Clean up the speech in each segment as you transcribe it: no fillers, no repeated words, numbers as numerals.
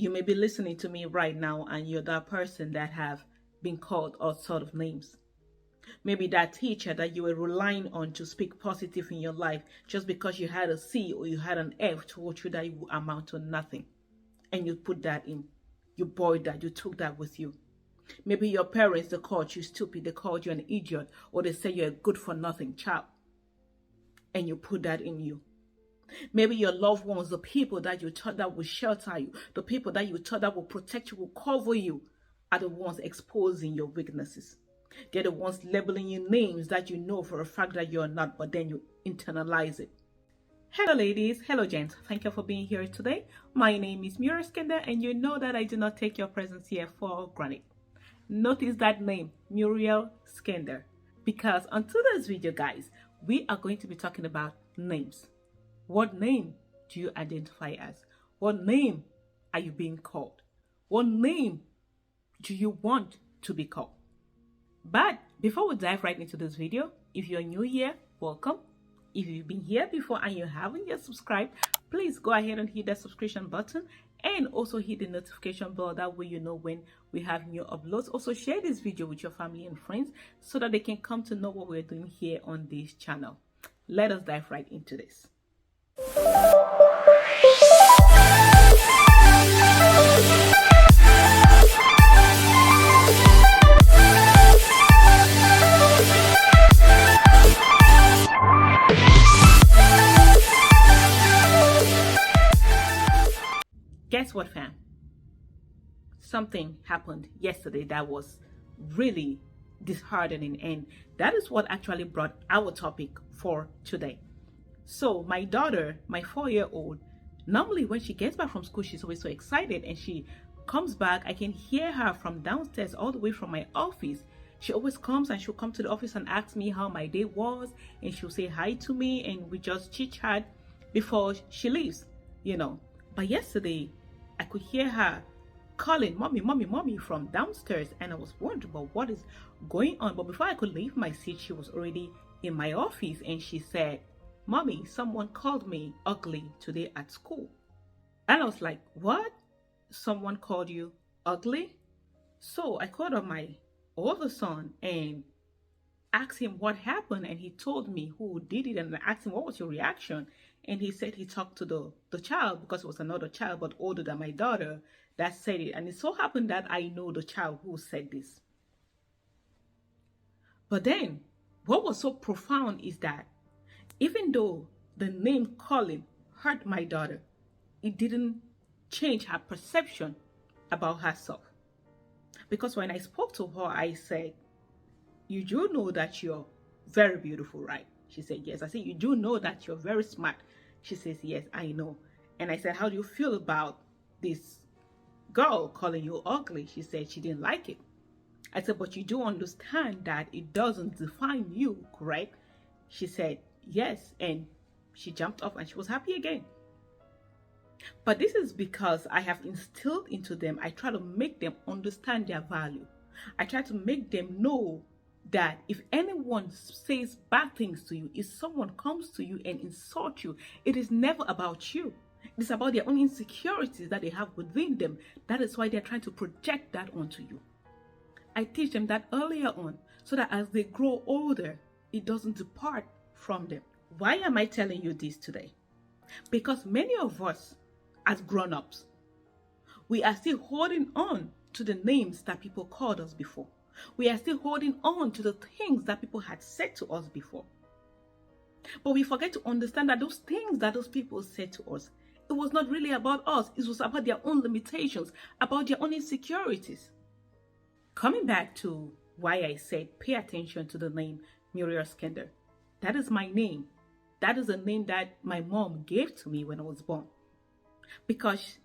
You may be listening to me right now and you're that person that have been called all sort of names. Maybe that teacher that you were relying on to speak positive in your life just because you had a C or you had an F told you that you would amount to nothing. And you put that in. You bought that, you took that with you. Maybe your parents, they called you stupid, they called you an idiot, or they say you're a good for nothing child. And you put that in you. Maybe your loved ones, the people that you thought that would shelter you, the people that you thought that would protect you, will cover you, are the ones exposing your weaknesses. They're the ones labeling you names that you know for a fact that you're not, but then you internalize it. Hello ladies, hello gents, thank you for being here today. My name is Muriel Skender and you know that I do not take your presence here for granted. Notice that name, Muriel Skender, because on today's video guys, we are going to be talking about names. What name do you identify as? What name are you being called? What name do you want to be called? But before we dive right into this video, if you're new here, welcome. If you've been here before and you haven't yet subscribed, please go ahead and hit that subscription button and also hit the notification bell. That way you know when we have new uploads. Also share this video with your family and friends so that they can come to know what we're doing here on this channel. Let us dive right into this. Guess what, fam? Something happened yesterday that was really disheartening, and that is what actually brought our topic for today. So my daughter, my 4-year-old, normally when she gets back from school, she's always so excited, and she comes back. I can hear her from downstairs all the way from my office. She always comes and she'll come to the office and ask me how my day was, and she'll say hi to me, and we just chit chat before she leaves, you know. But yesterday, I could hear her calling, "Mommy, mommy, mommy," from downstairs, and I was wondering about what is going on. But before I could leave my seat, she was already in my office, and she said, "Mommy, someone called me ugly today at school." And I was like, "What? Someone called you ugly?" So I called up my older son and asked him what happened, and he told me who did it, and I asked him, "What was your reaction?" And he said he talked to the child, because it was another child but older than my daughter that said it. And it so happened that I know the child who said this. But then what was so profound is that even though the name calling hurt my daughter, it didn't change her perception about herself. Because when I spoke to her, I said, "You do know that you're very beautiful, right?" She said, "Yes." I said, "You do know that you're very smart?" She says, "Yes, I know." And I said, "How do you feel about this girl calling you ugly?" She said she didn't like it. I said, "But you do understand that it doesn't define you, correct?" She said, "Yes." And she jumped up and she was happy again. But this is because I have instilled into them, I try to make them understand their value. I try to make them know that if anyone says bad things to you, if someone comes to you and insults you, it is never about you. It's about their own insecurities that they have within them. That is why they're trying to project that onto you. I teach them that earlier on, so that as they grow older, it doesn't depart from them. Why am I telling you this today? Because many of us, as grown-ups, we are still holding on to the names that people called us before. We are still holding on to the things that people had said to us before. But we forget to understand that those things that those people said to us, it was not really about us. It was about their own limitations, about their own insecurities. Coming back to why I said pay attention to the name Muriel Skender. That is my name. That is a name that my mom gave to me when I was born. Because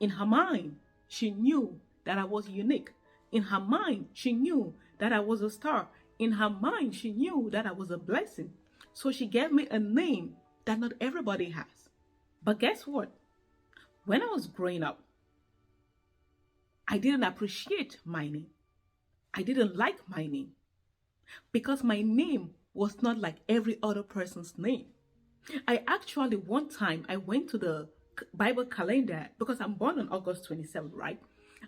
in her mind, she knew that I was unique. In her mind, she knew that I was a star. In her mind, she knew that I was a blessing. So she gave me a name that not everybody has. But guess what? When I was growing up, I didn't appreciate my name. I didn't like my name. Because my name was not like every other person's name. I actually, one time, I went to the Bible calendar, because I'm born on August 27th, right?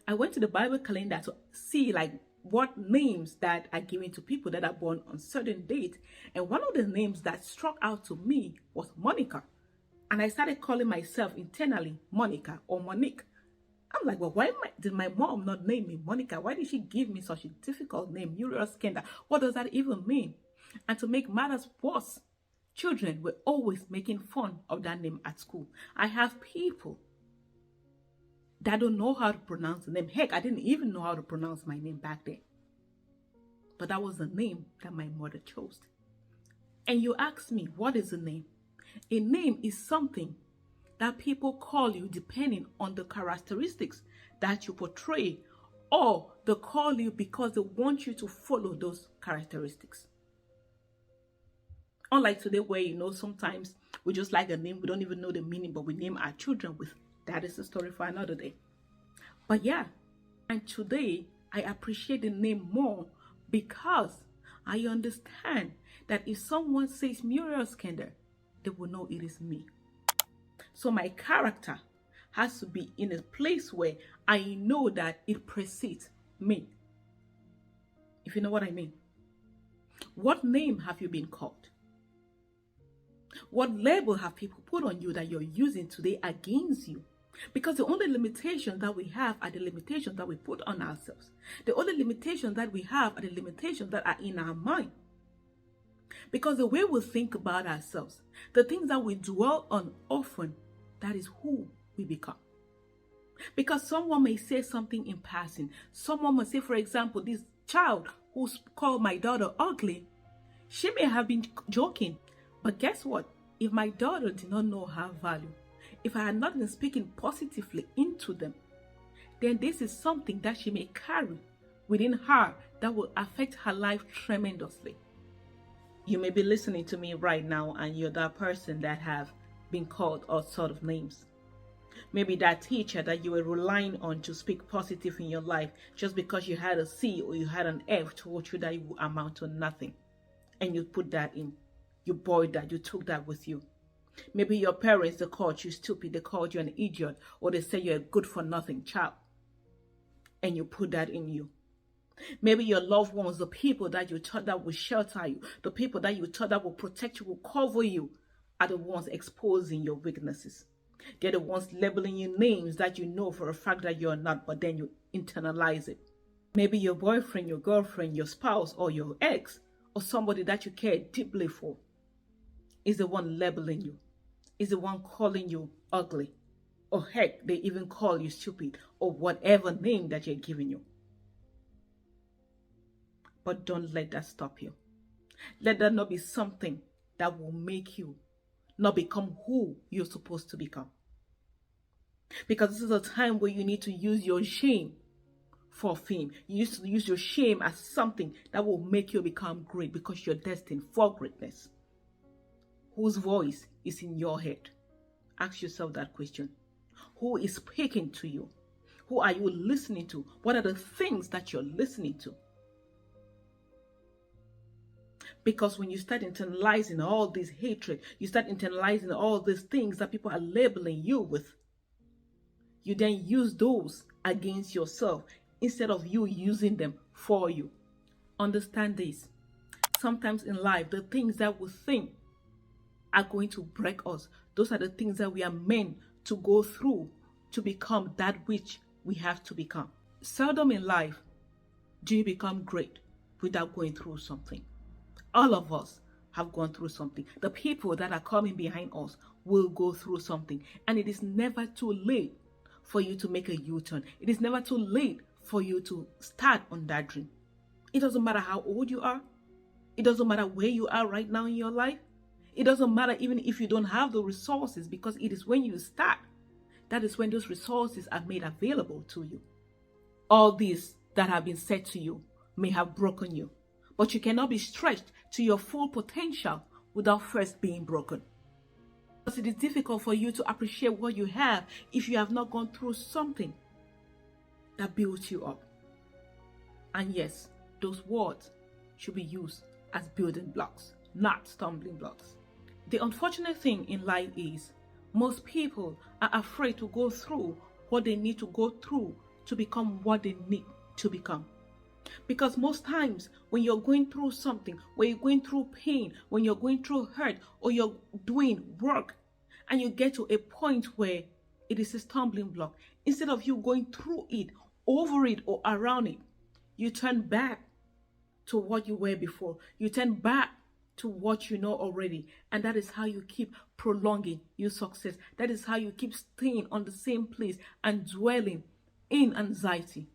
I went to the Bible calendar to see like what names that are given to people that are born on certain dates. And one of the names that struck out to me was Monica. And I started calling myself internally Monica or Monique. I'm like, well, did my mom not name me Monica? Why did she give me such a difficult name, Uriel Skender? What does that even mean? And to make matters worse, children were always making fun of that name at school. I have people that don't know how to pronounce the name. Heck, I didn't even know how to pronounce my name back then. But that was the name that my mother chose. And you ask me, what is a name? A name is something that people call you depending on the characteristics that you portray, or they call you because they want you to follow those characteristics. Unlike today where, sometimes we just like a name, we don't even know the meaning, but we name our children with. That is a story for another day. But yeah, and today I appreciate the name more because I understand that if someone says Muriel Skender, they will know it is me. So my character has to be in a place where I know that it precedes me. If you know what I mean. What name have you been called? What label have people put on you that you're using today against you? Because the only limitations that we have are the limitations that we put on ourselves. The only limitations that we have are the limitations that are in our mind. Because the way we think about ourselves, the things that we dwell on often, that is who we become. Because someone may say something in passing. Someone may say, for example, this child who's called my daughter ugly, she may have been joking. But guess what? If my daughter did not know her value, if I had not been speaking positively into them, then this is something that she may carry within her that will affect her life tremendously. You may be listening to me right now and you're that person that have been called all sort of names. Maybe that teacher that you were relying on to speak positive in your life just because you had a C or you had an F told you that you would amount to nothing. And you put that in. You bought that. You took that with you. Maybe your parents, they called you stupid. They called you an idiot. Or they say you're a good for nothing child. And you put that in you. Maybe your loved ones, the people that you thought that would shelter you, the people that you thought that would protect you, will cover you, are the ones exposing your weaknesses. They're the ones labeling you names that you know for a fact that you're not, but then you internalize it. Maybe your boyfriend, your girlfriend, your spouse, or your ex, or somebody that you care deeply for, is the one labeling you, is the one calling you ugly, or heck, they even call you stupid, or whatever name that you're giving you. But don't let that stop you. Let that not be something that will make you not become who you're supposed to become. Because this is a time where you need to use your shame for fame. You used to use your shame as something that will make you become great because you're destined for greatness. Whose voice is in your head? Ask yourself that question. Who is speaking to you? Who are you listening to? What are the things that you're listening to? Because when you start internalizing all this hatred, you start internalizing all these things that people are labeling you with, you then use those against yourself instead of you using them for you. Understand this. Sometimes in life, the things that we think are going to break us, those are the things that we are meant to go through to become that which we have to become. Seldom in life do you become great without going through something. All of us have gone through something. The people that are coming behind us will go through something. And it is never too late for you to make a U-turn. It is never too late for you to start on that dream. It doesn't matter how old you are. It doesn't matter where you are right now in your life. It doesn't matter even if you don't have the resources, because it is when you start, that is when those resources are made available to you. All these that have been said to you may have broken you, but you cannot be stretched to your full potential without first being broken. Because it is difficult for you to appreciate what you have if you have not gone through something that built you up. And yes, those words should be used as building blocks, not stumbling blocks. The unfortunate thing in life is Most people are afraid to go through what they need to go through to become what they need to become. Because most times when you're going through something, when you're going through pain, when you're going through hurt, or you're doing work, and you get to a point where it is a stumbling block, instead of you going through it, over it, or around it, you turn back to what you were before. You turn back to what you know already. And that is how you keep prolonging your success. That is how you keep staying on the same place and dwelling in anxiety.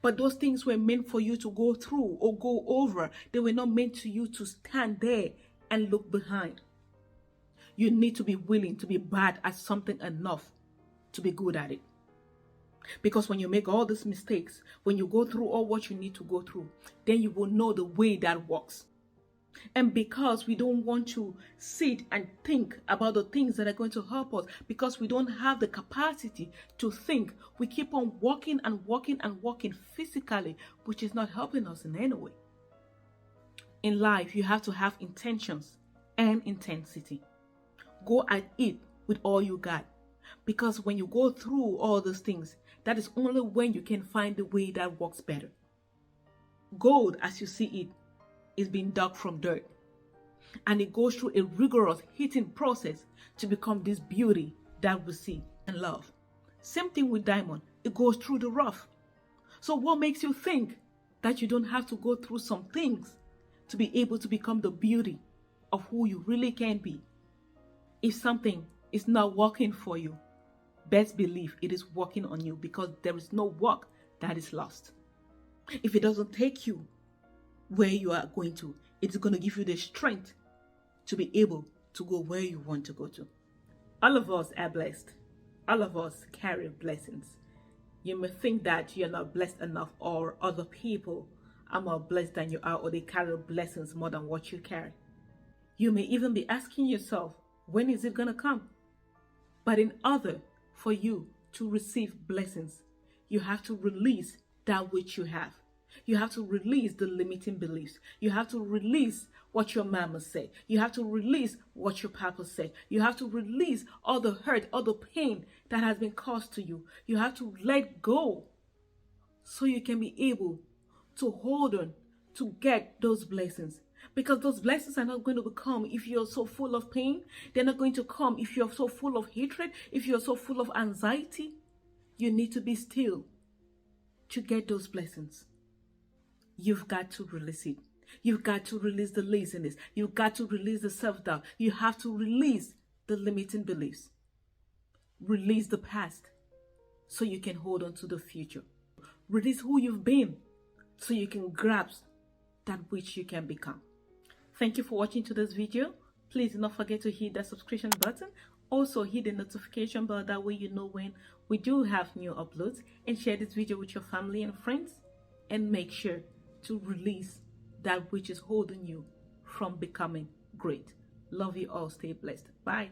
But those things were meant for you to go through or go over. They were not meant to you to stand there and look behind. You need to be willing to be bad at something enough to be good at it. Because when you make all these mistakes, when you go through all what you need to go through, then you will know the way that works. And because we don't want to sit and think about the things that are going to help us, because we don't have the capacity to think, we keep on walking and walking and walking physically, which is not helping us in any way. In life, you have to have intentions and intensity. Go at it with all you got. Because when you go through all those things, that is only when you can find the way that works better. Gold, as you see it, is being dug from dirt. And it goes through a rigorous heating process to become this beauty that we see and love. Same thing with diamond. It goes through the rough. So what makes you think that you don't have to go through some things to be able to become the beauty of who you really can be? If something is not working for you, best believe it is working on you, because there is no work that is lost. If it doesn't take you where you are going to, it's going to give you the strength to be able to go where you want to go to. All of us are blessed. All of us carry blessings. You may think that you're not blessed enough, or other people are more blessed than you are, or they carry blessings more than what you carry. You may even be asking yourself, when is it going to come? But in order for you to receive blessings, you have to release that which you have. You have to release the limiting beliefs. You have to release what your mama said. You have to release what your papa said. You have to release all the hurt, all the pain that has been caused to you. You have to let go so you can be able to hold on to get those blessings. Because those blessings are not going to come if you're so full of pain. They're not going to come if you're so full of hatred, if you're so full of anxiety. You need to be still to get those blessings. You've got to release it. You've got to release the laziness. You've got to release the self-doubt. You have to release the limiting beliefs. Release the past so you can hold on to the future. Release who you've been so you can grasp that which you can become. Thank you for watching today's video. Please do not forget to hit that subscription button. Also hit the notification bell, that way you know when we do have new uploads, and share this video with your family and friends. And make sure to release that which is holding you from becoming great. Love you all. Stay blessed. Bye.